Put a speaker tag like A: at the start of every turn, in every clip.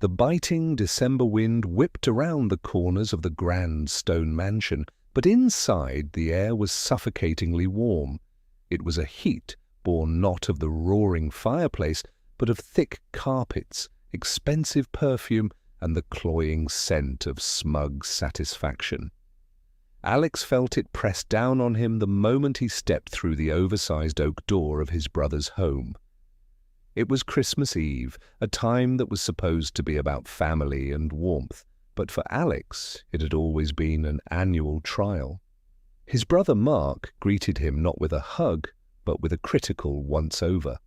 A: The biting December wind whipped around the corners of the grand stone mansion, but inside the air was suffocatingly warm. It was a heat born not of the roaring fireplace, but of thick carpets, expensive perfume, and the cloying scent of smug satisfaction. Alex felt it press down on him the moment he stepped through the oversized oak door of his brother's home. It was Christmas Eve, a time that was supposed to be about family and warmth, but for Alex it had always been an annual trial. His brother Mark greeted him not with a hug, but with a critical once-over.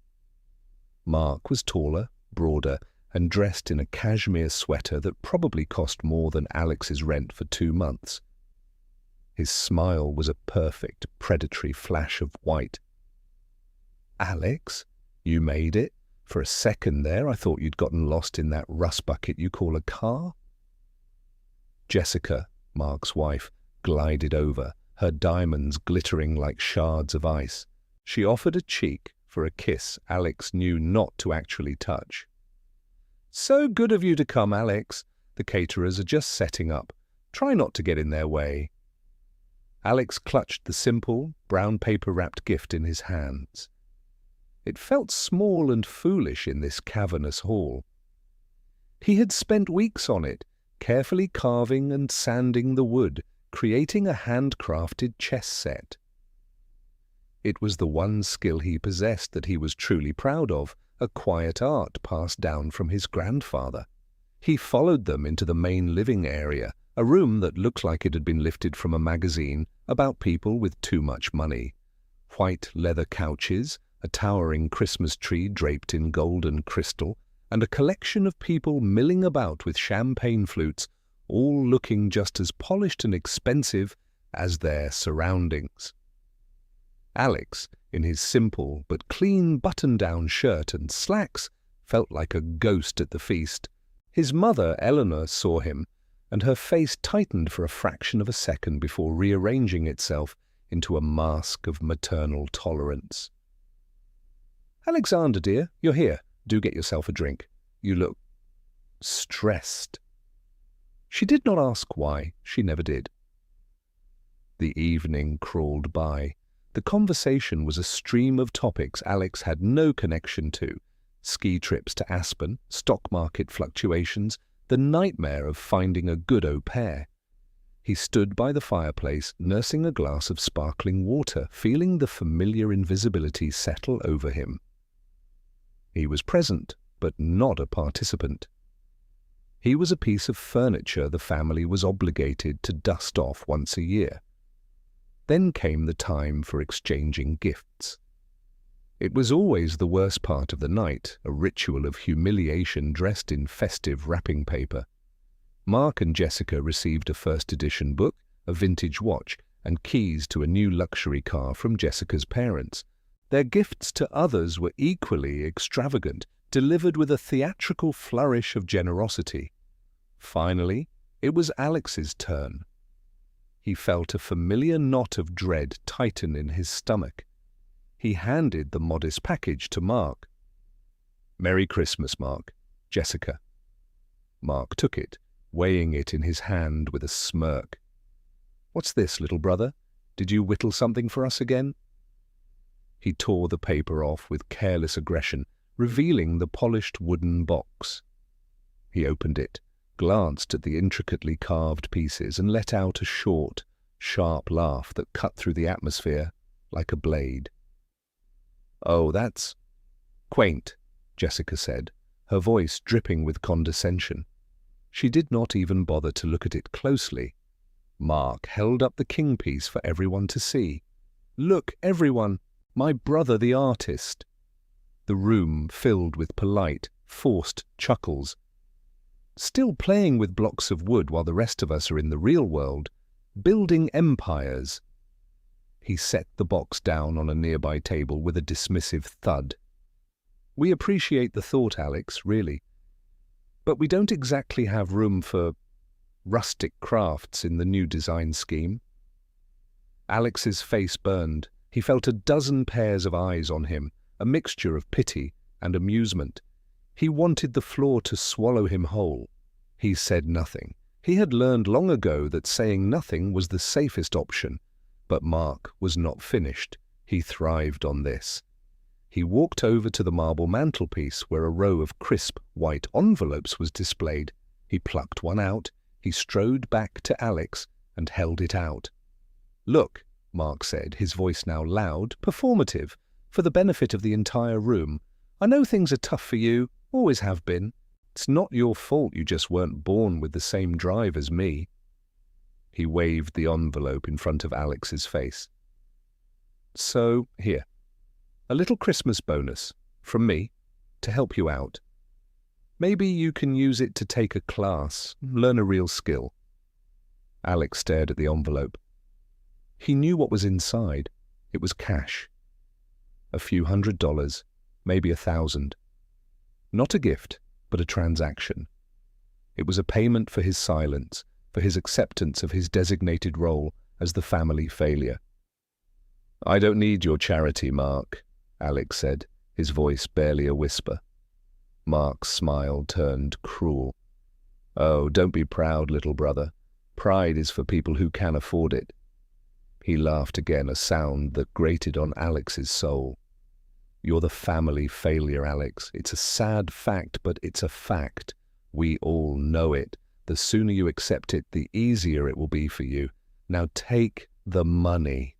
A: Mark was taller, broader, and dressed in a cashmere sweater that probably cost more than Alex's rent for 2 months. His smile was a perfect, predatory flash of white. "Alex, you made it? For a second there, I thought you'd gotten lost in that rust bucket you call a car." Jessica, Mark's wife, glided over, her diamonds glittering like shards of ice. She offered a cheek for a kiss Alex knew not to actually touch. "So good of you to come, Alex. The caterers are just setting up. Try not to get in their way." Alex clutched the simple, brown paper-wrapped gift in his hands. It felt small and foolish in this cavernous hall. He had spent weeks on it, carefully carving and sanding the wood, creating a handcrafted chess set. It was the one skill he possessed that he was truly proud of, a quiet art passed down from his grandfather. He followed them into the main living area, a room that looked like it had been lifted from a magazine about people with too much money. White leather couches, a towering Christmas tree draped in gold and crystal, and a collection of people milling about with champagne flutes, all looking just as polished and expensive as their surroundings. Alex, in his simple but clean button-down shirt and slacks, felt like a ghost at the feast. His mother, Eleanor, saw him, and her face tightened for a fraction of a second before rearranging itself into a mask of maternal tolerance. "Alexander, dear, you're here. Do get yourself a drink. You look stressed." She did not ask why. She never did. The evening crawled by. The conversation was a stream of topics Alex had no connection to. Ski trips to Aspen, stock market fluctuations, the nightmare of finding a good au pair. He stood by the fireplace, nursing a glass of sparkling water, feeling the familiar invisibility settle over him. He was present, but not a participant. He was a piece of furniture the family was obligated to dust off once a year. Then came the time for exchanging gifts. It was always the worst part of the night, a ritual of humiliation dressed in festive wrapping paper. Mark and Jessica received a first-edition book, a vintage watch, and keys to a new luxury car from Jessica's parents. Their gifts to others were equally extravagant, delivered with a theatrical flourish of generosity. Finally, it was Alex's turn. He felt a familiar knot of dread tighten in his stomach. He handed the modest package to Mark. "Merry Christmas, Mark. Jessica." Mark took it, weighing it in his hand with a smirk. "What's this, little brother? Did you whittle something for us again?" He tore the paper off with careless aggression, revealing the polished wooden box. He opened it, glanced at the intricately carved pieces, and let out a short, sharp laugh that cut through the atmosphere like a blade. "Oh, that's quaint," Jessica said, her voice dripping with condescension. She did not even bother to look at it closely. Mark held up the king piece for everyone to see. "Look, everyone! My brother the artist." The room filled with polite, forced chuckles. "Still playing with blocks of wood while the rest of us are in the real world, building empires." He set the box down on a nearby table with a dismissive thud. "We appreciate the thought, Alex, really. But we don't exactly have room for rustic crafts in the new design scheme." Alex's face burned. He felt a dozen pairs of eyes on him, a mixture of pity and amusement. He wanted the floor to swallow him whole. He said nothing. He had learned long ago that saying nothing was the safest option. But Mark was not finished. He thrived on this. He walked over to the marble mantelpiece where a row of crisp white envelopes was displayed. He plucked one out. He strode back to Alex and held it out. "Look," Mark said, his voice now loud, performative, for the benefit of the entire room. "I know things are tough for you, always have been. It's not your fault you just weren't born with the same drive as me." He waved the envelope in front of Alex's face. "So, here. A little Christmas bonus, from me, to help you out. Maybe you can use it to take a class, learn a real skill." Alex stared at the envelope. He knew what was inside. It was cash. A few $100, maybe 1,000. Not a gift, but a transaction. It was a payment for his silence, for his acceptance of his designated role as the family failure. "I don't need your charity, Mark," Alex said, his voice barely a whisper. Mark's smile turned cruel. "Oh, don't be proud, little brother. Pride is for people who can afford it." He laughed again, a sound that grated on Alex's soul. "You're the family failure, Alex. It's a sad fact, but it's a fact. We all know it. The sooner you accept it, the easier it will be for you. Now take the money."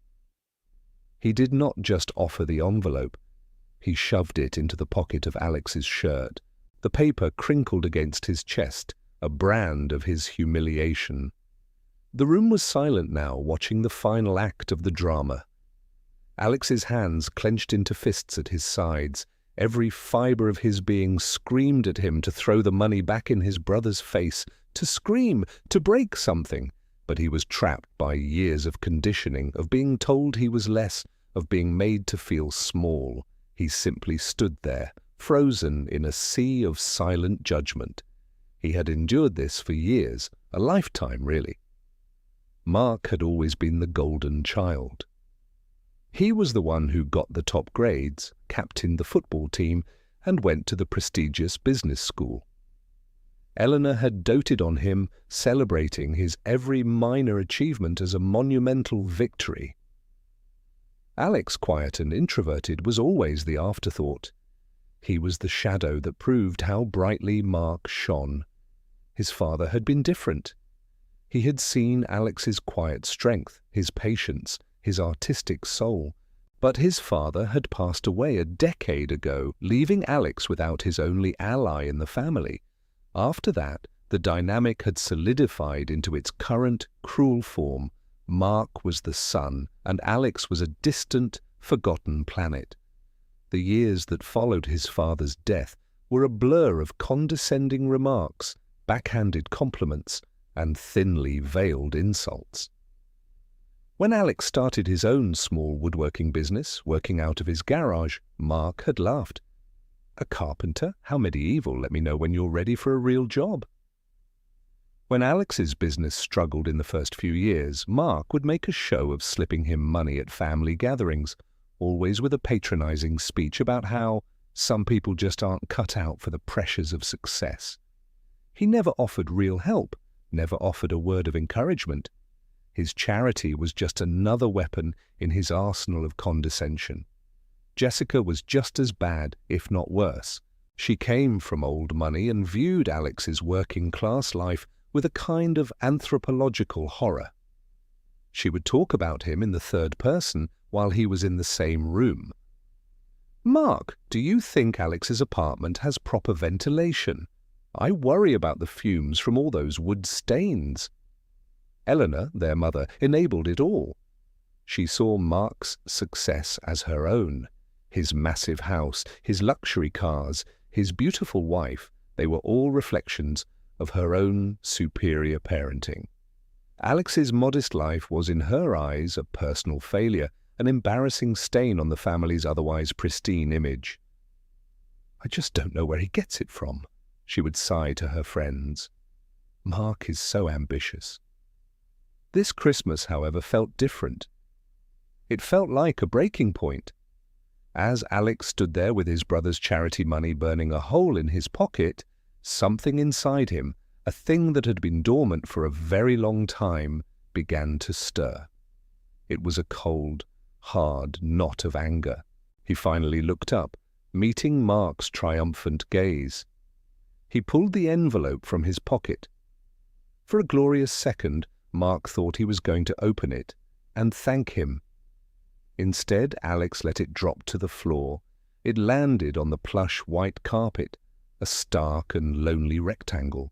A: He did not just offer the envelope. He shoved it into the pocket of Alex's shirt. The paper crinkled against his chest, a brand of his humiliation. The room was silent now, watching the final act of the drama. Alex's hands clenched into fists at his sides. Every fibre of his being screamed at him to throw the money back in his brother's face, to scream, to break something. But he was trapped by years of conditioning, of being told he was less, of being made to feel small. He simply stood there, frozen in a sea of silent judgment. He had endured this for years, a lifetime really. Mark had always been the golden child. He was the one who got the top grades, captained the football team, and went to the prestigious business school. Eleanor had doted on him, celebrating his every minor achievement as a monumental victory. Alex, quiet and introverted, was always the afterthought. He was the shadow that proved how brightly Mark shone. His father had been different. He had seen Alex's quiet strength, his patience, his artistic soul. But his father had passed away a decade ago, leaving Alex without his only ally in the family. After that, the dynamic had solidified into its current, cruel form. Mark was the son, and Alex was a distant, forgotten planet. The years that followed his father's death were a blur of condescending remarks, backhanded compliments, and thinly veiled insults. When Alex started his own small woodworking business, working out of his garage, Mark had laughed. "A carpenter? How medieval. Let me know when you're ready for a real job." When Alex's business struggled in the first few years, Mark would make a show of slipping him money at family gatherings, always with a patronizing speech about how some people just aren't cut out for the pressures of success. He never offered real help, never offered a word of encouragement. His charity was just another weapon in his arsenal of condescension. Jessica was just as bad, if not worse. She came from old money and viewed Alex's working-class life with a kind of anthropological horror. She would talk about him in the third person while he was in the same room. "Mark, do you think Alex's apartment has proper ventilation? I worry about the fumes from all those wood stains." Eleanor, their mother, enabled it all. She saw Mark's success as her own. His massive house, his luxury cars, his beautiful wife, they were all reflections of her own superior parenting. Alex's modest life was in her eyes a personal failure, an embarrassing stain on the family's otherwise pristine image. "I just don't know where he gets it from," she would sigh to her friends. "Mark is so ambitious." This Christmas, however, felt different. It felt like a breaking point. As Alex stood there with his brother's charity money burning a hole in his pocket, something inside him, a thing that had been dormant for a very long time, began to stir. It was a cold, hard knot of anger. He finally looked up, meeting Mark's triumphant gaze. He pulled the envelope from his pocket. For a glorious second, Mark thought he was going to open it and thank him. Instead, Alex let it drop to the floor. It landed on the plush white carpet, a stark and lonely rectangle.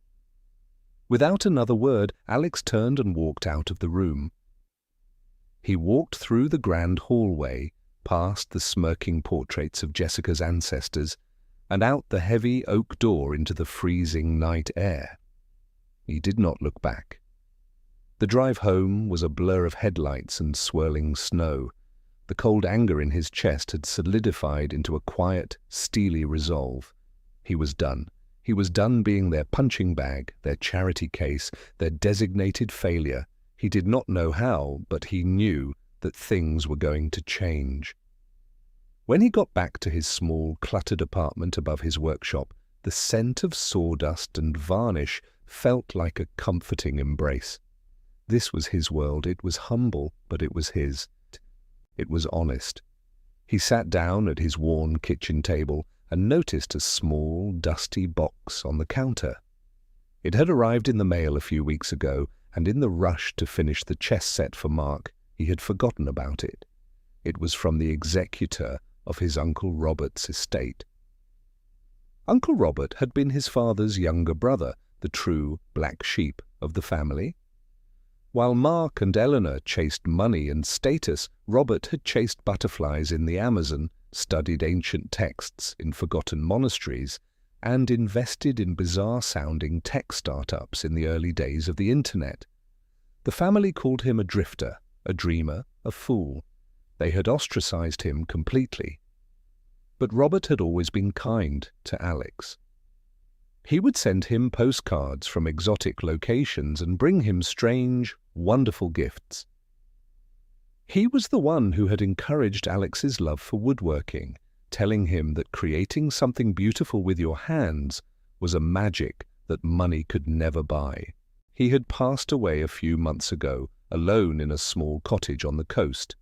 A: Without another word, Alex turned and walked out of the room. He walked through the grand hallway, past the smirking portraits of Jessica's ancestors, and out the heavy oak door into the freezing night air. He did not look back. The drive home was a blur of headlights and swirling snow. The cold anger in his chest had solidified into a quiet, steely resolve. He was done. He was done being their punching bag, their charity case, their designated failure. He did not know how, but he knew that things were going to change. When he got back to his small, cluttered apartment above his workshop, the scent of sawdust and varnish felt like a comforting embrace. This was his world. It was humble, but it was his. It was honest. He sat down at his worn kitchen table and noticed a small, dusty box on the counter. It had arrived in the mail a few weeks ago, and in the rush to finish the chess set for Mark, he had forgotten about it. It was from the executor of his Uncle Robert's estate. Uncle Robert had been his father's younger brother, the true black sheep of the family. While Mark and Eleanor chased money and status, Robert had chased butterflies in the Amazon, studied ancient texts in forgotten monasteries, and invested in bizarre-sounding tech startups in the early days of the Internet. The family called him a drifter, a dreamer, a fool. They had ostracized him completely. But Robert had always been kind to Alex. He would send him postcards from exotic locations and bring him strange, wonderful gifts. He was the one who had encouraged Alex's love for woodworking, telling him that creating something beautiful with your hands was a magic that money could never buy. He had passed away a few months ago, alone in a small cottage on the coast.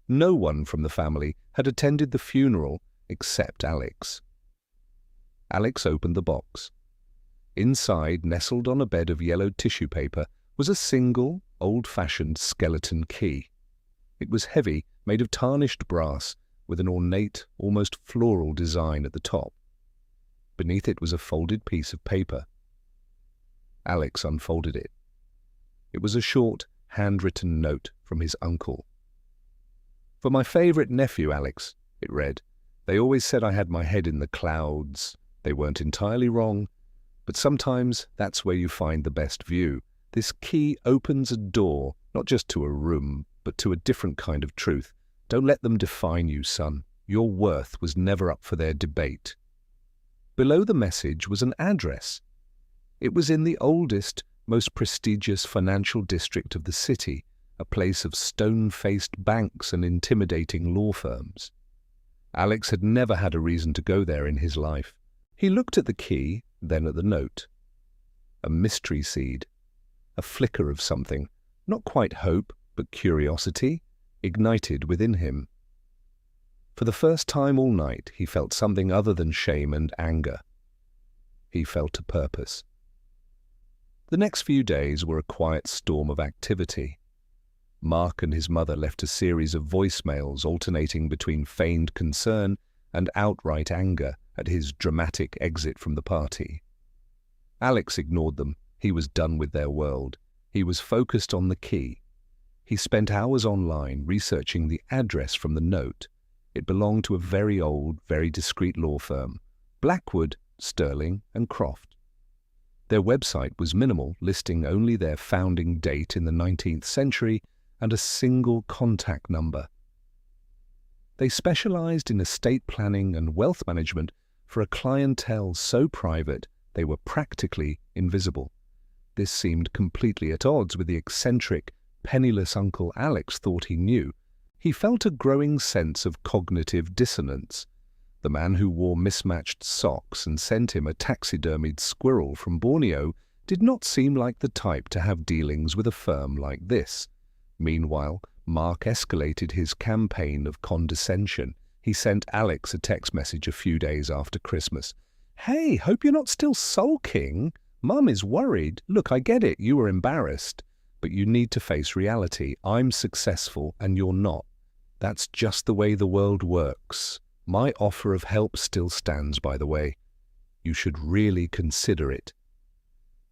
A: No one from the family had attended the funeral except Alex. Alex opened the box. Inside, nestled on a bed of yellowed tissue paper, was a single, old-fashioned skeleton key. It was heavy, made of tarnished brass, with an ornate, almost floral design at the top. Beneath it was a folded piece of paper. Alex unfolded it. It was a short, handwritten note from his uncle. "For my favorite nephew, Alex," it read. "They always said I had my head in the clouds. They weren't entirely wrong, but sometimes that's where you find the best view. This key opens a door, not just to a room, but to a different kind of truth. Don't let them define you, son. Your worth was never up for their debate." Below the message was an address. It was in the oldest, most prestigious financial district of the city, a place of stone-faced banks and intimidating law firms. Alex had never had a reason to go there in his life. He looked at the key, then at the note. A mystery seed, a flicker of something, not quite hope, but curiosity, ignited within him. For the first time all night, he felt something other than shame and anger. He felt a purpose. The next few days were a quiet storm of activity. Mark and his mother left a series of voicemails alternating between feigned concern and outright anger at his dramatic exit from the party. Alex ignored them. He was done with their world. He was focused on the key. He spent hours online researching the address from the note. It belonged to a very old, very discreet law firm, Blackwood, Sterling and Croft. Their website was minimal, listing only their founding date in the 19th century and a single contact number. They specialized in estate planning and wealth management for a clientele so private they were practically invisible. This seemed completely at odds with the eccentric, penniless Uncle Alex thought he knew. he felt a growing sense of cognitive dissonance. The man who wore mismatched socks and sent him a taxidermied squirrel from Borneo did not seem like the type to have dealings with a firm like this. Meanwhile, Mark escalated his campaign of condescension. He sent Alex a text message a few days after Christmas. "Hey, hope you're not still sulking. Mum is worried. Look, I get it, you were embarrassed. But you need to face reality. I'm successful and you're not. That's just the way the world works. My offer of help still stands, by the way. You should really consider it."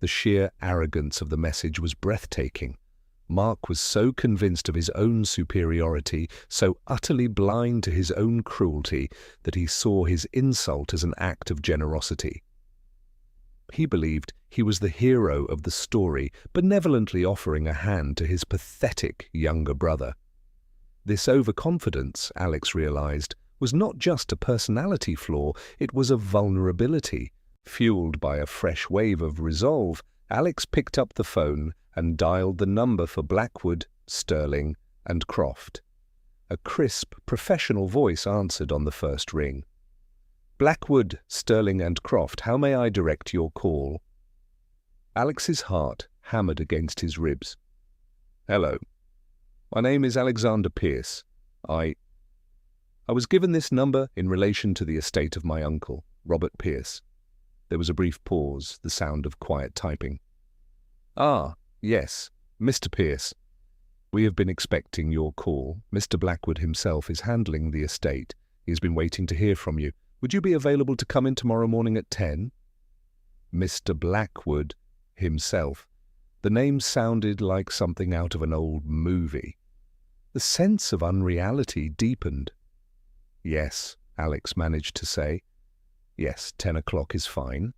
A: The sheer arrogance of the message was breathtaking. Mark was so convinced of his own superiority, so utterly blind to his own cruelty, that he saw his insult as an act of generosity. He believed he was the hero of the story, benevolently offering a hand to his pathetic younger brother. This overconfidence, Alex realized, was not just a personality flaw, it was a vulnerability. Fueled by a fresh wave of resolve, Alex picked up the phone and dialed the number for Blackwood, Sterling, and Croft. A crisp, professional voice answered on the first ring. "Blackwood, Sterling, and Croft, how may I direct your call?" Alex's heart hammered against his ribs. "Hello. My name is Alexander Pierce. I was given this number in relation to the estate of my uncle, Robert Pierce." There was a brief pause, the sound of quiet typing. "Ah, yes, Mr. Pierce. We have been expecting your call. Mr. Blackwood himself is handling the estate. He has been waiting to hear from you. Would you be available to come in tomorrow morning at 10? Mr. Blackwood himself. The name sounded like something out of an old movie. The sense of unreality deepened. "Yes," Alex managed to say. "Yes, 10 o'clock is fine."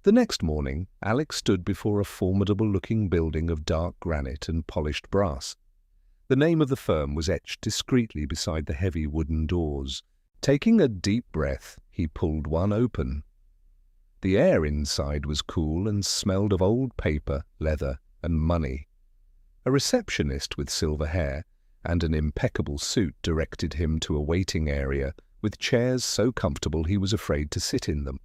A: The next morning, Alex stood before a formidable-looking building of dark granite and polished brass. The name of the firm was etched discreetly beside the heavy wooden doors. Taking a deep breath, he pulled one open. The air inside was cool and smelled of old paper, leather, and money. A receptionist with silver hair and an impeccable suit directed him to a waiting area with chairs so comfortable he was afraid to sit in them.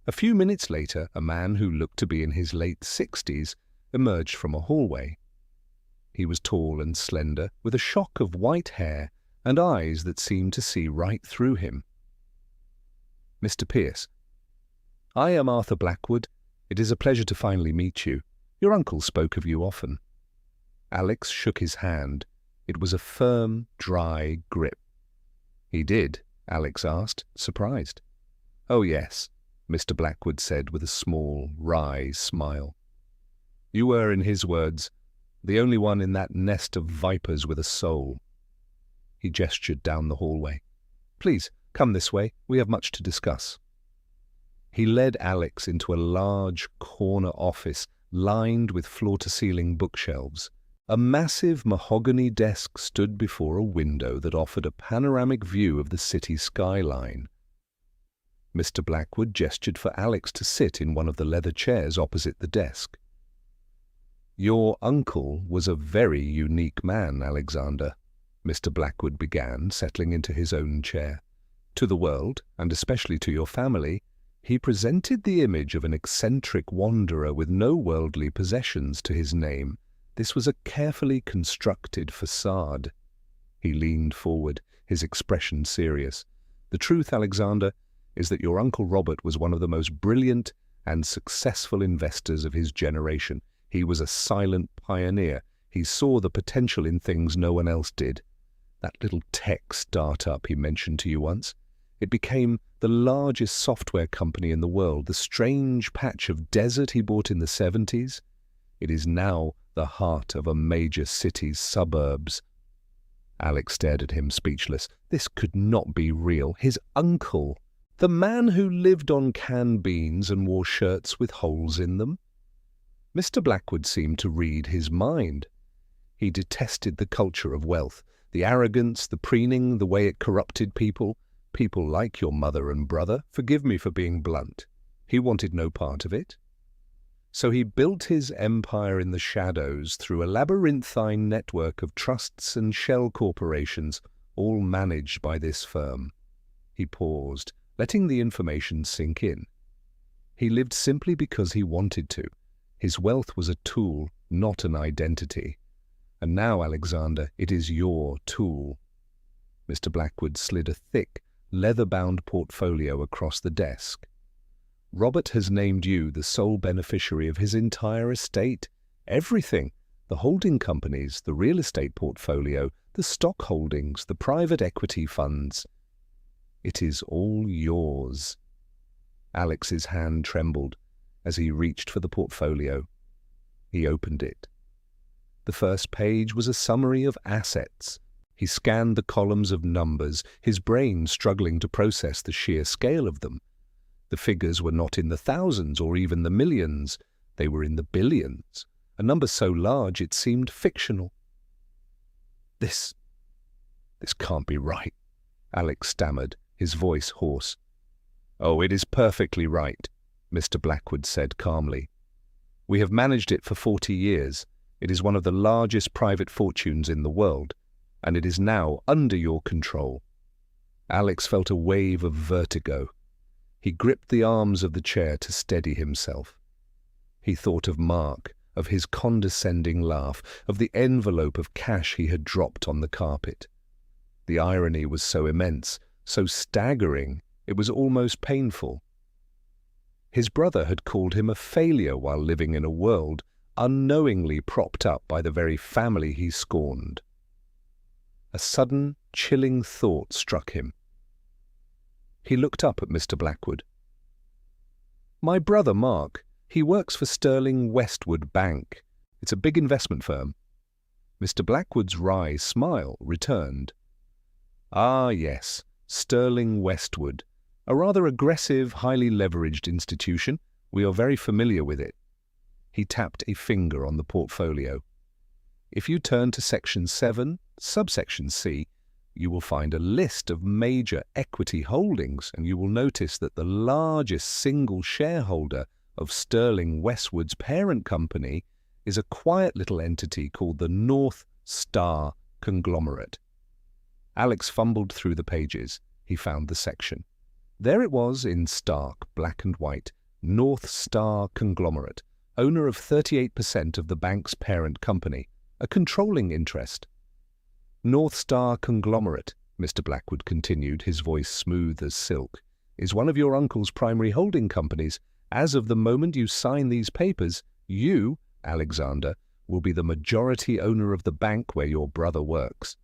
A: A few minutes later, a man who looked to be in his late 60s emerged from a hallway. He was tall and slender, with a shock of white hair and eyes that seemed to see right through him. "Mr. Pierce." "I am Arthur Blackwood. It is a pleasure to finally meet you. Your uncle spoke of you often." Alex shook his hand. It was a firm, dry grip. "He did?" Alex asked, surprised. "Oh, yes," Mr. Blackwood said with a small, wry smile. "You were, in his words, the only one in that nest of vipers with a soul." He gestured down the hallway. "Please, come this way. We have much to discuss." He led Alex into a large corner office lined with floor-to-ceiling bookshelves. A massive mahogany desk stood before a window that offered a panoramic view of the city skyline. Mr. Blackwood gestured for Alex to sit in one of the leather chairs opposite the desk. "Your uncle was a very unique man, Alexander," Mr. Blackwood began, settling into his own chair. "To the world, and especially to your family, he presented the image of an eccentric wanderer with no worldly possessions to his name. This was a carefully constructed facade." He leaned forward, his expression serious. "The truth, Alexander, is that your Uncle Robert was one of the most brilliant and successful investors of his generation. He was a silent pioneer. He saw the potential in things no one else did. That little tech startup he mentioned to you once, it became the largest software company in the world. The strange patch of desert he bought in the 70s, it is now the heart of a major city's suburbs." Alex stared at him, speechless. This could not be real. His uncle, the man who lived on canned beans and wore shirts with holes in them? Mr. Blackwood seemed to read his mind. He detested the culture of wealth, the arrogance, the preening, the way it corrupted people like your mother and brother. Forgive me for being blunt. He wanted no part of it. So he built his empire in the shadows through a labyrinthine network of trusts and shell corporations, all managed by this firm. He paused, letting the information sink in. He lived simply because he wanted to. His wealth was a tool, not an identity. And now, Alexander, it is your tool. Mr. Blackwood slid a thick, leather-bound portfolio across the desk. Robert has named you the sole beneficiary of his entire estate. Everything. The holding companies, the real estate portfolio, the stock holdings, the private equity funds. It is all yours. Alex's hand trembled as he reached for the portfolio. He opened it. The first page was a summary of assets. He scanned the columns of numbers, his brain struggling to process the sheer scale of them. The figures were not in the thousands or even the millions. They were in the billions, a number so large it seemed fictional. This can't be right, Alex stammered, his voice hoarse. Oh, it is perfectly right, Mr. Blackwood said calmly. We have managed it for 40 years. It is one of the largest private fortunes in the world, and it is now under your control. Alex felt a wave of vertigo. He gripped the arms of the chair to steady himself. He thought of Mark, of his condescending laugh, of the envelope of cash he had dropped on the carpet. The irony was so immense, so staggering, it was almost painful. His brother had called him a failure while living in a world unknowingly propped up by the very family he scorned. A sudden, chilling thought struck him. He looked up at Mr. Blackwood. My brother Mark, he works for Sterling Westwood Bank. It's a big investment firm. Mr. Blackwood's wry smile returned. Ah, yes, Sterling Westwood. A rather aggressive, highly leveraged institution. We are very familiar with it. He tapped a finger on the portfolio. If you turn to Section 7, subsection C, you will find a list of major equity holdings, and you will notice that the largest single shareholder of Sterling Westwood's parent company is a quiet little entity called the North Star Conglomerate. Alex fumbled through the pages. He found the section. There it was in stark black and white, North Star Conglomerate, owner of 38% of the bank's parent company, a controlling interest. North Star Conglomerate, Mr. Blackwood continued, his voice smooth as silk, is one of your uncle's primary holding companies. As of the moment you sign these papers, you, Alexander, will be the majority owner of the bank where your brother works.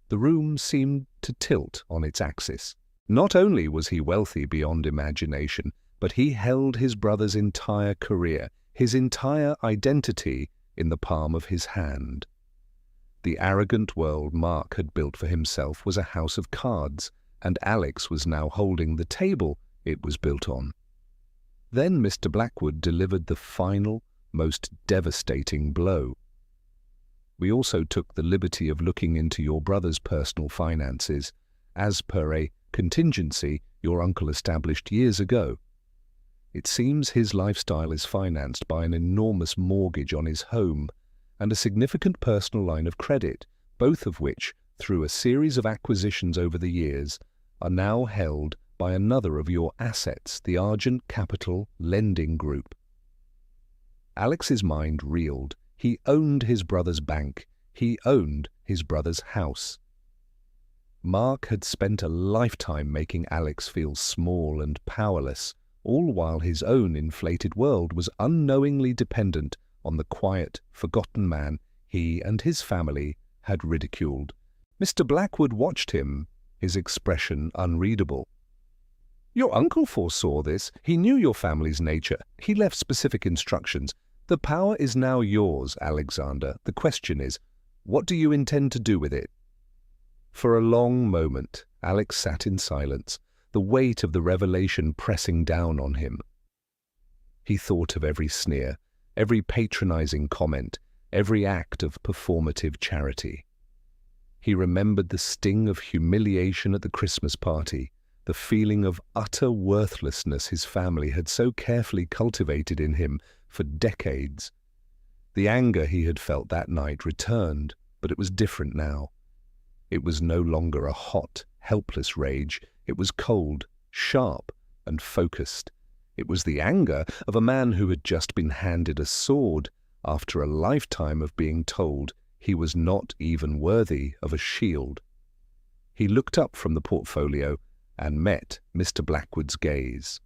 A: The room seemed to tilt on its axis. Not only was he wealthy beyond imagination, but he held his brother's entire career, his entire identity in the palm of his hand. The arrogant world Mark had built for himself was a house of cards, and Alex was now holding the table it was built on. Then Mr. Blackwood delivered the final, most devastating blow. We also took the liberty of looking into your brother's personal finances, as per a contingency your uncle established years ago. It seems his lifestyle is financed by an enormous mortgage on his home and a significant personal line of credit, both of which, through a series of acquisitions over the years, are now held by another of your assets, the Argent Capital Lending Group. Alex's mind reeled. He owned his brother's bank. He owned his brother's house. Mark had spent a lifetime making Alex feel small and powerless, all while his own inflated world was unknowingly dependent on the quiet, forgotten man he and his family had ridiculed. Mr. Blackwood watched him, his expression unreadable. Your uncle foresaw this. He knew your family's nature. He left specific instructions. The power is now yours, Alexander. The question is, what do you intend to do with it? For a long moment, Alex sat in silence, the weight of the revelation pressing down on him. He thought of every sneer, every patronizing comment, every act of performative charity. He remembered the sting of humiliation at the Christmas party, the feeling of utter worthlessness his family had so carefully cultivated in him for decades. The anger he had felt that night returned, but it was different now. It was no longer a hot, helpless rage. It was cold, sharp, and focused. It was the anger of a man who had just been handed a sword after a lifetime of being told he was not even worthy of a shield. He looked up from the portfolio and met Mr. Blackwood's gaze.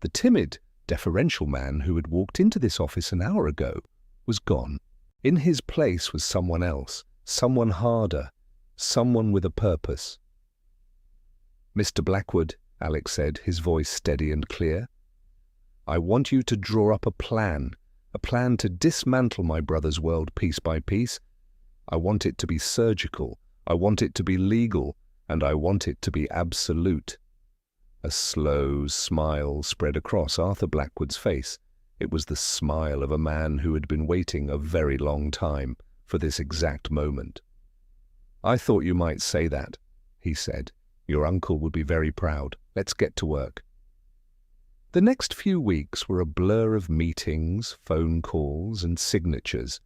A: The timid, deferential man who had walked into this office an hour ago was gone. In his place was someone else, someone harder, someone with a purpose. "Mr. Blackwood," Alex said, his voice steady and clear, "I want you to draw up a plan to dismantle my brother's world piece by piece. I want it to be surgical, I want it to be legal, and I want it to be absolute." A slow smile spread across Arthur Blackwood's face. It was the smile of a man who had been waiting a very long time for this exact moment. "I thought you might say that," he said. "Your uncle would be very proud. Let's get to work." The next few weeks were a blur of meetings, phone calls, and signatures.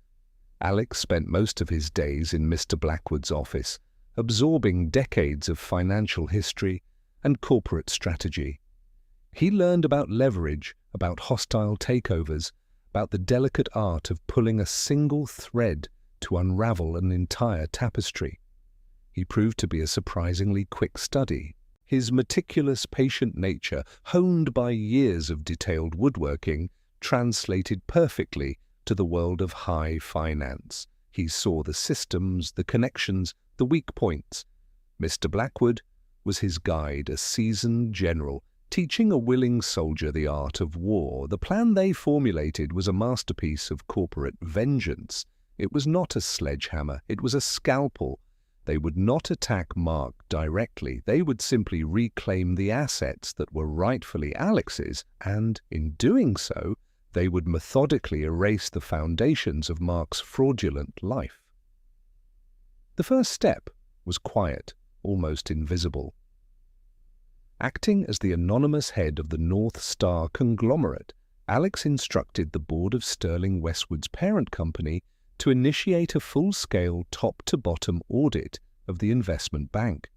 A: Alex spent most of his days in Mr. Blackwood's office, absorbing decades of financial history and corporate strategy. He learned about leverage, about hostile takeovers, about the delicate art of pulling a single thread to unravel an entire tapestry. He proved to be a surprisingly quick study. His meticulous, patient nature, honed by years of detailed woodworking, translated perfectly to the world of high finance. He saw the systems, the connections, the weak points. Mr. Blackwood was his guide, a seasoned general, teaching a willing soldier the art of war. The plan they formulated was a masterpiece of corporate vengeance. It was not a sledgehammer, it was a scalpel. They would not attack Mark directly. They would simply reclaim the assets that were rightfully Alex's, and in doing so, they would methodically erase the foundations of Mark's fraudulent life. The first step was quiet, almost invisible. Acting as the anonymous head of the North Star conglomerate, Alex instructed the board of Sterling Westwood's parent company to initiate a full-scale top-to-bottom audit of the investment bank.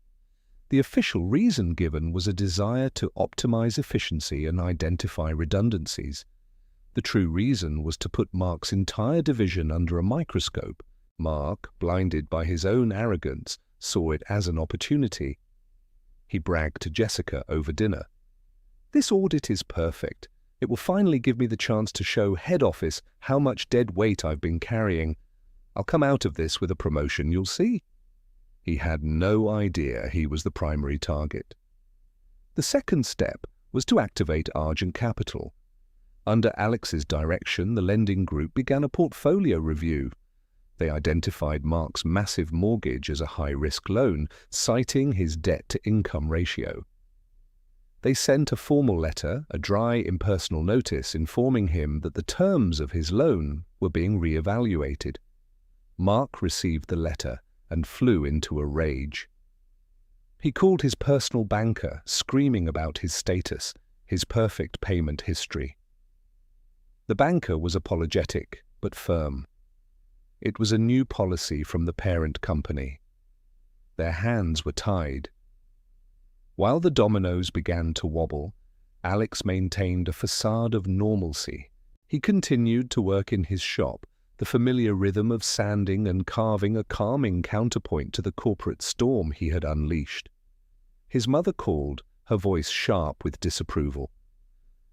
A: The official reason given was a desire to optimize efficiency and identify redundancies. The true reason was to put Mark's entire division under a microscope. Mark, blinded by his own arrogance, saw it as an opportunity. He bragged to Jessica over dinner. "This audit is perfect. It will finally give me the chance to show head office how much dead weight I've been carrying. I'll come out of this with a promotion, you'll see." He had no idea he was the primary target. The second step was to activate Argent Capital. Under Alex's direction, the lending group began a portfolio review. They identified Mark's massive mortgage as a high-risk loan, citing his debt-to-income ratio. They sent a formal letter, a dry, impersonal notice, informing him that the terms of his loan were being re-evaluated. Mark received the letter and flew into a rage. He called his personal banker, screaming about his status, his perfect payment history. The banker was apologetic, but firm. It was a new policy from the parent company. Their hands were tied. While the dominoes began to wobble, Alex maintained a facade of normalcy. He continued to work in his shop, the familiar rhythm of sanding and carving a calming counterpoint to the corporate storm he had unleashed. His mother called, her voice sharp with disapproval.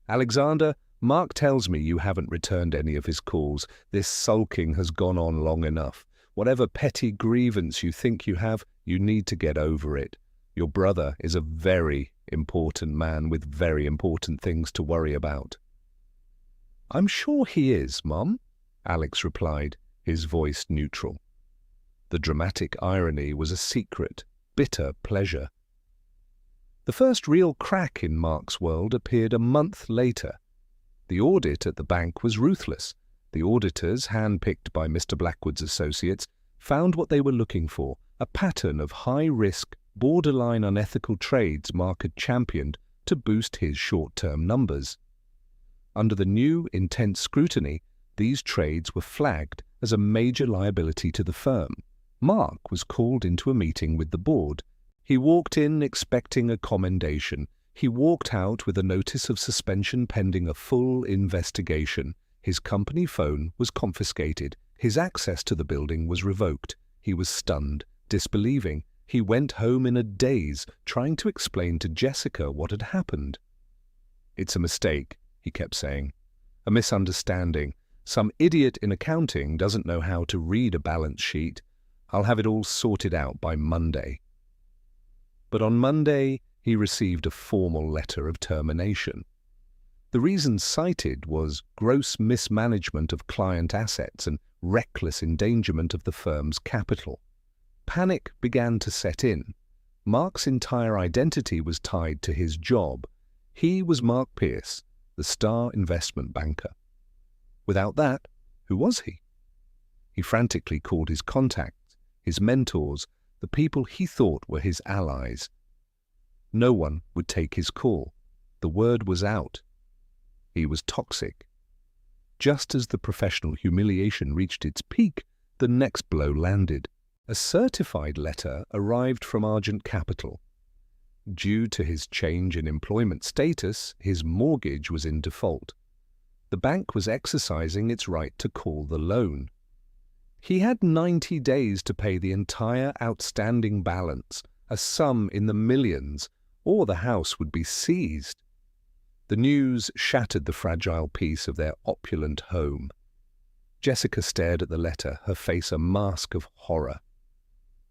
A: "Alexander, Mark tells me you haven't returned any of his calls. This sulking has gone on long enough. Whatever petty grievance you think you have, you need to get over it. Your brother is a very important man with very important things to worry about." "I'm sure he is, Mom," Alex replied, his voice neutral. The dramatic irony was a secret, bitter pleasure. The first real crack in Mark's world appeared a month later. The audit at the bank was ruthless. The auditors, handpicked by Mr. Blackwood's associates, found what they were looking for, a pattern of high-risk, borderline unethical trades Mark had championed to boost his short-term numbers. Under the new, intense scrutiny, these trades were flagged as a major liability to the firm. Mark was called into a meeting with the board. He walked in expecting a commendation. He walked out with a notice of suspension pending a full investigation. His company phone was confiscated. His access to the building was revoked. He was stunned, disbelieving. He went home in a daze, trying to explain to Jessica what had happened. "It's a mistake," he kept saying. "A misunderstanding. Some idiot in accounting doesn't know how to read a balance sheet. I'll have it all sorted out by Monday." But on Monday, he received a formal letter of termination. The reason cited was gross mismanagement of client assets and reckless endangerment of the firm's capital. Panic began to set in. Mark's entire identity was tied to his job. He was Mark Pierce, the star investment banker. Without that, who was he? He frantically called his contacts, his mentors, the people he thought were his allies. No one would take his call. The word was out. He was toxic. Just as the professional humiliation reached its peak, the next blow landed. A certified letter arrived from Argent Capital. Due to his change in employment status, his mortgage was in default. The bank was exercising its right to call the loan. He had 90 days to pay the entire outstanding balance, a sum in the millions, or the house would be seized. The news shattered the fragile peace of their opulent home. Jessica stared at the letter, her face a mask of horror.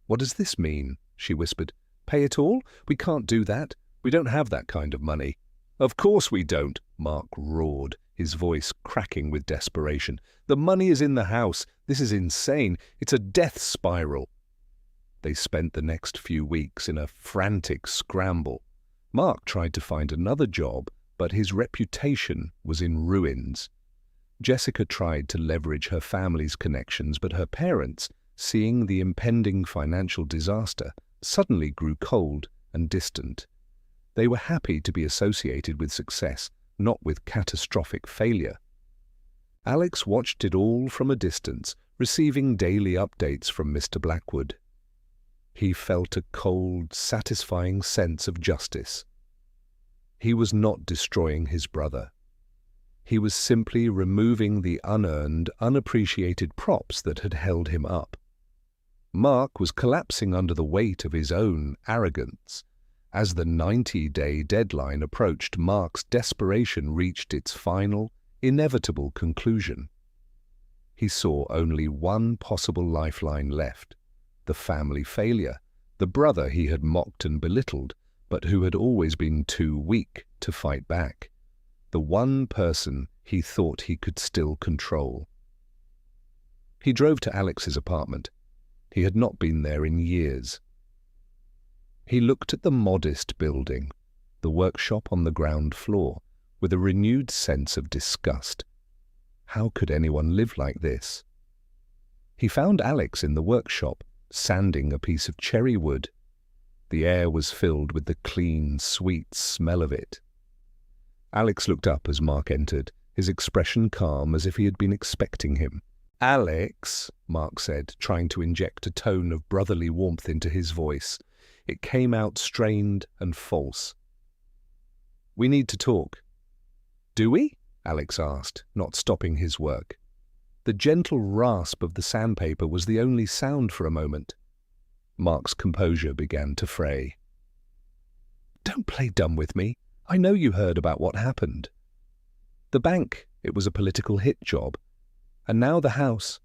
A: "What does this mean?" she whispered. "Pay it all? We can't do that. We don't have that kind of money." "Of course we don't," Mark roared, his voice cracking with desperation. "The money is in the house. This is insane. It's a death spiral." They spent the next few weeks in a frantic scramble. Mark tried to find another job, but his reputation was in ruins. Jessica tried to leverage her family's connections, but her parents, seeing the impending financial disaster, suddenly grew cold and distant. They were happy to be associated with success, not with catastrophic failure. Alex watched it all from a distance, receiving daily updates from Mr. Blackwood. He felt a cold, satisfying sense of justice. He was not destroying his brother. He was simply removing the unearned, unappreciated props that had held him up. Mark was collapsing under the weight of his own arrogance. As the 90-day deadline approached, Mark's desperation reached its final, inevitable conclusion. He saw only one possible lifeline left: the family failure, the brother he had mocked and belittled, but who had always been too weak to fight back. The one person he thought he could still control. He drove to Alex's apartment. He had not been there in years. He looked at the modest building, the workshop on the ground floor, with a renewed sense of disgust. How could anyone live like this? He found Alex in the workshop, sanding a piece of cherry wood. The air was filled with the clean, sweet smell of it. Alex looked up as Mark entered, his expression calm as if he had been expecting him. "Alex," Mark said, trying to inject a tone of brotherly warmth into his voice. It came out strained and false. "We need to talk." "Do we?" Alex asked, not stopping his work. The gentle rasp of the sandpaper was the only sound for a moment. Mark's composure began to fray. "Don't play dumb with me. I know you heard about what happened. The bank, it was a political hit job. And now the house.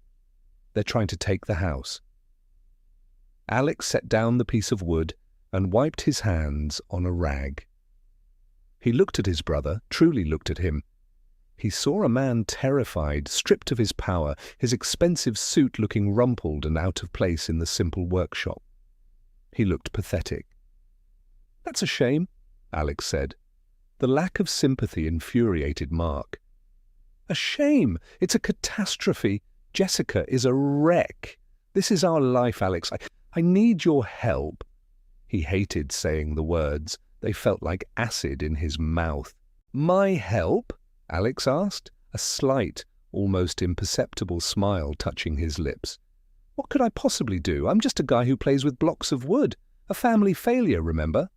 A: They're trying to take the house." Alex set down the piece of wood and wiped his hands on a rag. He looked at his brother, truly looked at him. He saw a man terrified, stripped of his power, his expensive suit looking rumpled and out of place in the simple workshop. He looked pathetic. "That's a shame," Alex said. The lack of sympathy infuriated Mark. "A shame! It's a catastrophe! Jessica is a wreck! This is our life, Alex. I need your help." He hated saying the words. They felt like acid in his mouth. "My help?" Alex asked, a slight, almost imperceptible smile touching his lips. "What could I possibly do? I'm just a guy who plays with blocks of wood. A family failure, remember?"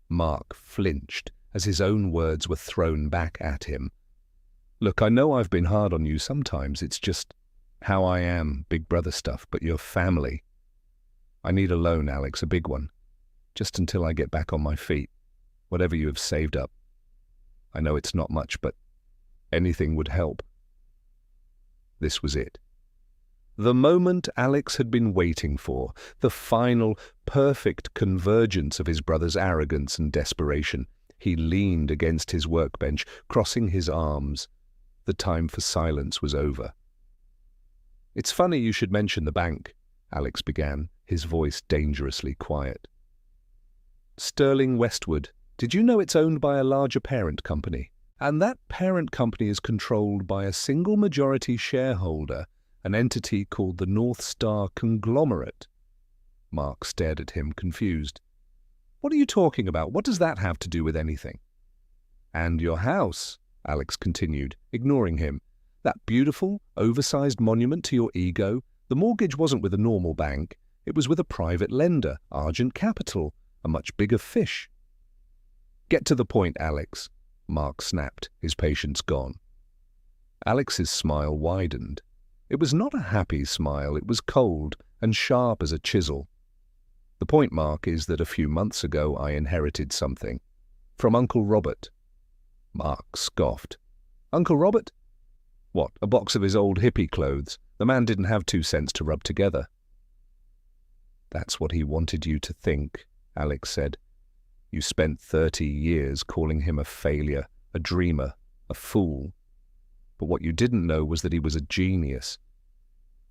A: Mark flinched as his own words were thrown back at him. "Look, I know I've been hard on you sometimes. It's just how I am, big brother stuff, but you're family. I need a loan, Alex, a big one. Just until I get back on my feet. Whatever you have saved up. I know it's not much, but anything would help." This was it. The moment Alex had been waiting for, the final, perfect convergence of his brother's arrogance and desperation. He leaned against his workbench, crossing his arms. The time for silence was over. "It's funny you should mention the bank," Alex began, his voice dangerously quiet. "Sterling Westwood. Did you know it's owned by a larger parent company? And that parent company is controlled by a single majority shareholder, an entity called the North Star Conglomerate." Mark stared at him, confused. "What are you talking about? What does that have to do with anything?" "And your house," Alex continued, ignoring him. "That beautiful, oversized monument to your ego. The mortgage wasn't with a normal bank. It was with a private lender, Argent Capital, a much bigger fish." "Get to the point, Alex," Mark snapped, his patience gone. Alex's smile widened. It was not a happy smile. It was cold and sharp as a chisel. "The point, Mark, is that a few months ago I inherited something. From Uncle Robert." Mark scoffed. "Uncle Robert? What, a box of his old hippie clothes? The man didn't have 2 cents to rub together." "That's what he wanted you to think," Alex said. "You spent 30 years calling him a failure, a dreamer, a fool. But what you didn't know was that he was a genius.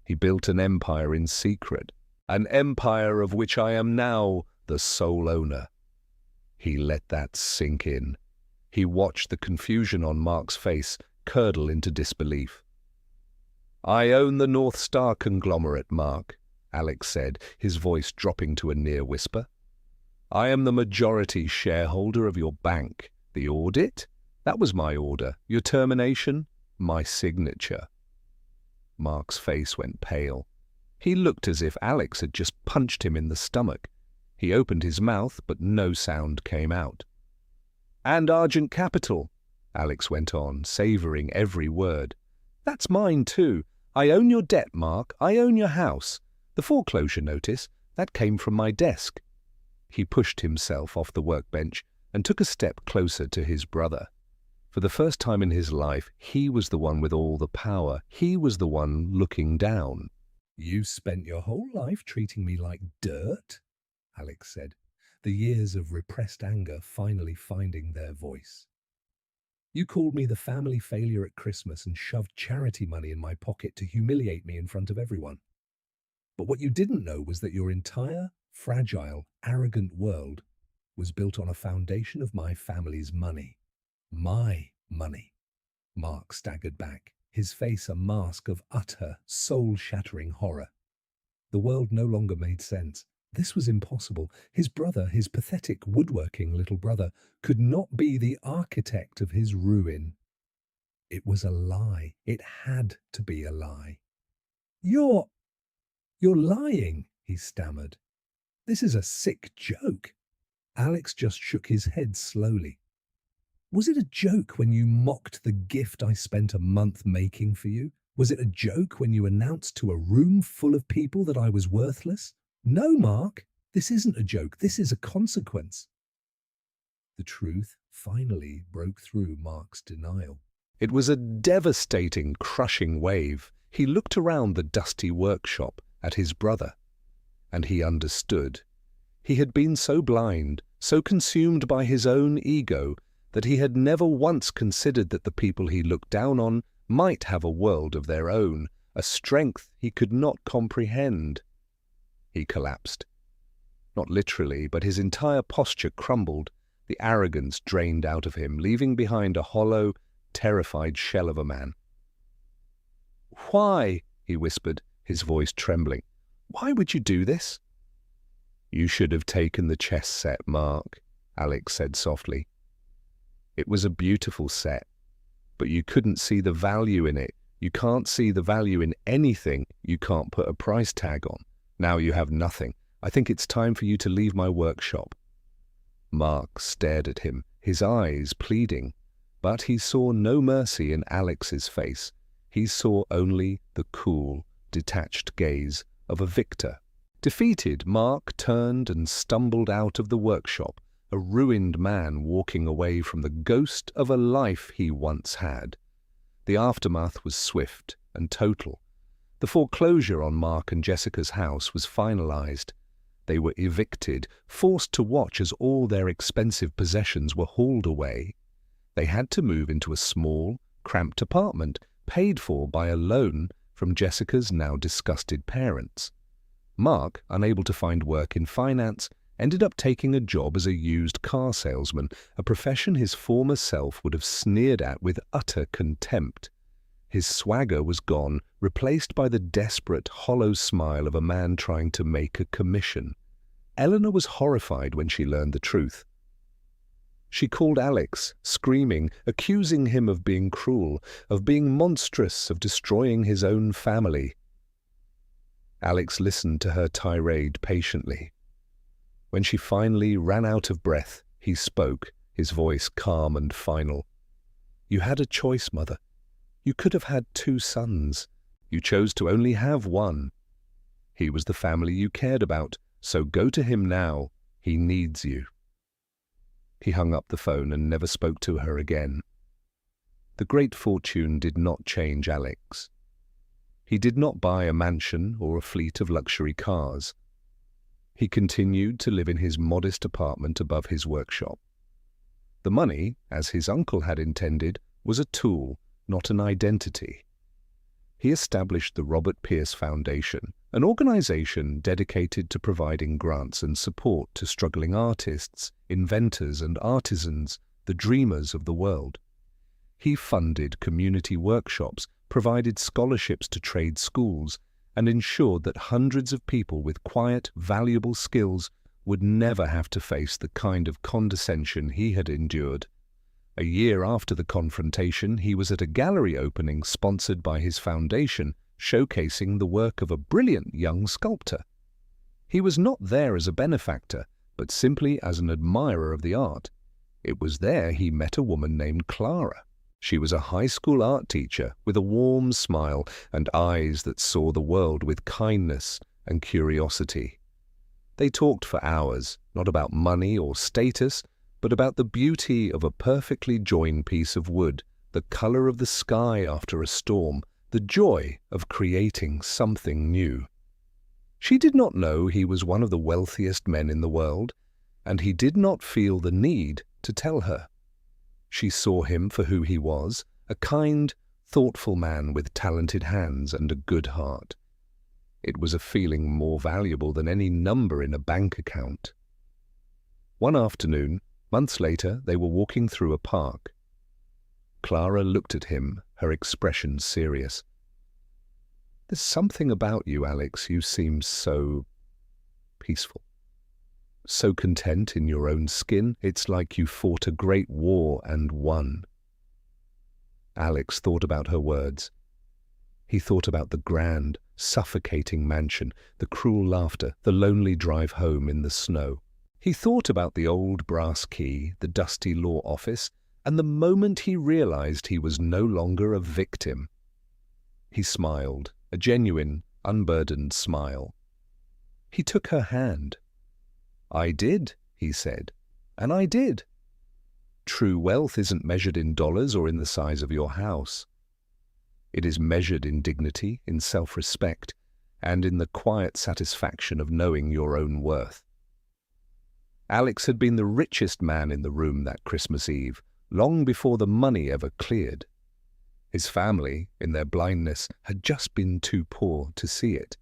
A: He built an empire in secret, an empire of which I am now the sole owner." He let that sink in. He watched the confusion on Mark's face curdle into disbelief. "I own the North Star Conglomerate, Mark," Alex said, his voice dropping to a near whisper. "I am the majority shareholder of your bank. The audit? That was my order. Your termination? My signature." Mark's face went pale. He looked as if Alex had just punched him in the stomach. He opened his mouth, but no sound came out. "And Argent Capital," Alex went on, savouring every word. "That's mine too. I own your debt, Mark. I own your house. The foreclosure notice, that came from my desk." He pushed himself off the workbench and took a step closer to his brother. For the first time in his life, he was the one with all the power. He was the one looking down. "You spent your whole life treating me like dirt," Alex said, the years of repressed anger finally finding their voice. "You called me the family failure at Christmas and shoved charity money in my pocket to humiliate me in front of everyone. But what you didn't know was that your entire, fragile, arrogant world was built on a foundation of my family's money. My money." Mark staggered back, his face a mask of utter, soul-shattering horror. The world no longer made sense. This was impossible. His brother, his pathetic woodworking little brother, could not be the architect of his ruin. It was a lie. It had to be a lie. You're lying," he stammered. "This is a sick joke." Alex just shook his head slowly. "Was it a joke when you mocked the gift I spent a month making for you? Was it a joke when you announced to a room full of people that I was worthless? No, Mark, this isn't a joke. This is a consequence." The truth finally broke through Mark's denial. It was a devastating, crushing wave. He looked around the dusty workshop at his brother, and he understood. He had been so blind, so consumed by his own ego, that he had never once considered that the people he looked down on might have a world of their own, a strength he could not comprehend. He collapsed. Not literally, but his entire posture crumbled. The arrogance drained out of him, leaving behind a hollow, terrified shell of a man. "Why?" he whispered, his voice trembling. "Why would you do this?" "You should have taken the chess set, Mark," Alex said softly. "It was a beautiful set, but you couldn't see the value in it. You can't see the value in anything you can't put a price tag on. Now you have nothing. I think it's time for you to leave my workshop." Mark stared at him, his eyes pleading, but he saw no mercy in Alex's face. He saw only the cool, detached gaze of a victor. Defeated, Mark turned and stumbled out of the workshop, a ruined man walking away from the ghost of a life he once had. The aftermath was swift and total. The foreclosure on Mark and Jessica's house was finalized. They were evicted, forced to watch as all their expensive possessions were hauled away. They had to move into a small, cramped apartment, paid for by a loan from Jessica's now disgusted parents. Mark, unable to find work in finance, ended up taking a job as a used car salesman, a profession his former self would have sneered at with utter contempt. His swagger was gone, replaced by the desperate, hollow smile of a man trying to make a commission. Eleanor was horrified when she learned the truth. She called Alex, screaming, accusing him of being cruel, of being monstrous, of destroying his own family. Alex listened to her tirade patiently. When she finally ran out of breath, he spoke, his voice calm and final. "You had a choice, Mother. You could have had 2 sons. You chose to only have one. He was the family you cared about, so go to him now. He needs you." He hung up the phone and never spoke to her again. The great fortune did not change Alex. He did not buy a mansion or a fleet of luxury cars. He continued to live in his modest apartment above his workshop. The money, as his uncle had intended, was a tool, not an identity. He established the Robert Pierce Foundation, an organization dedicated to providing grants and support to struggling artists, inventors and artisans, the dreamers of the world. He funded community workshops, provided scholarships to trade schools, and ensured that hundreds of people with quiet, valuable skills would never have to face the kind of condescension he had endured. A year after the confrontation, he was at a gallery opening sponsored by his foundation, showcasing the work of a brilliant young sculptor. He was not there as a benefactor, but simply as an admirer of the art. It was there he met a woman named Clara. She was a high school art teacher with a warm smile and eyes that saw the world with kindness and curiosity. They talked for hours, not about money or status, but about the beauty of a perfectly joined piece of wood, the color of the sky after a storm, the joy of creating something new. She did not know he was one of the wealthiest men in the world, and he did not feel the need to tell her. She saw him for who he was, a kind, thoughtful man with talented hands and a good heart. It was a feeling more valuable than any number in a bank account. One afternoon, months later, they were walking through a park. Clara looked at him, her expression serious. "There's something about you, Alex. You seem so peaceful. So content in your own skin. It's like you fought a great war and won." Alex thought about her words. He thought about the grand, suffocating mansion, the cruel laughter, the lonely drive home in the snow. He thought about the old brass key, the dusty law office, and the moment he realized he was no longer a victim. He smiled, a genuine, unburdened smile. He took her hand. "I did," he said, "and I did. True wealth isn't measured in dollars or in the size of your house. It is measured in dignity, in self-respect, and in the quiet satisfaction of knowing your own worth." Alex had been the richest man in the room that Christmas Eve, long before the money ever cleared. His family, in their blindness, had just been too poor to see it.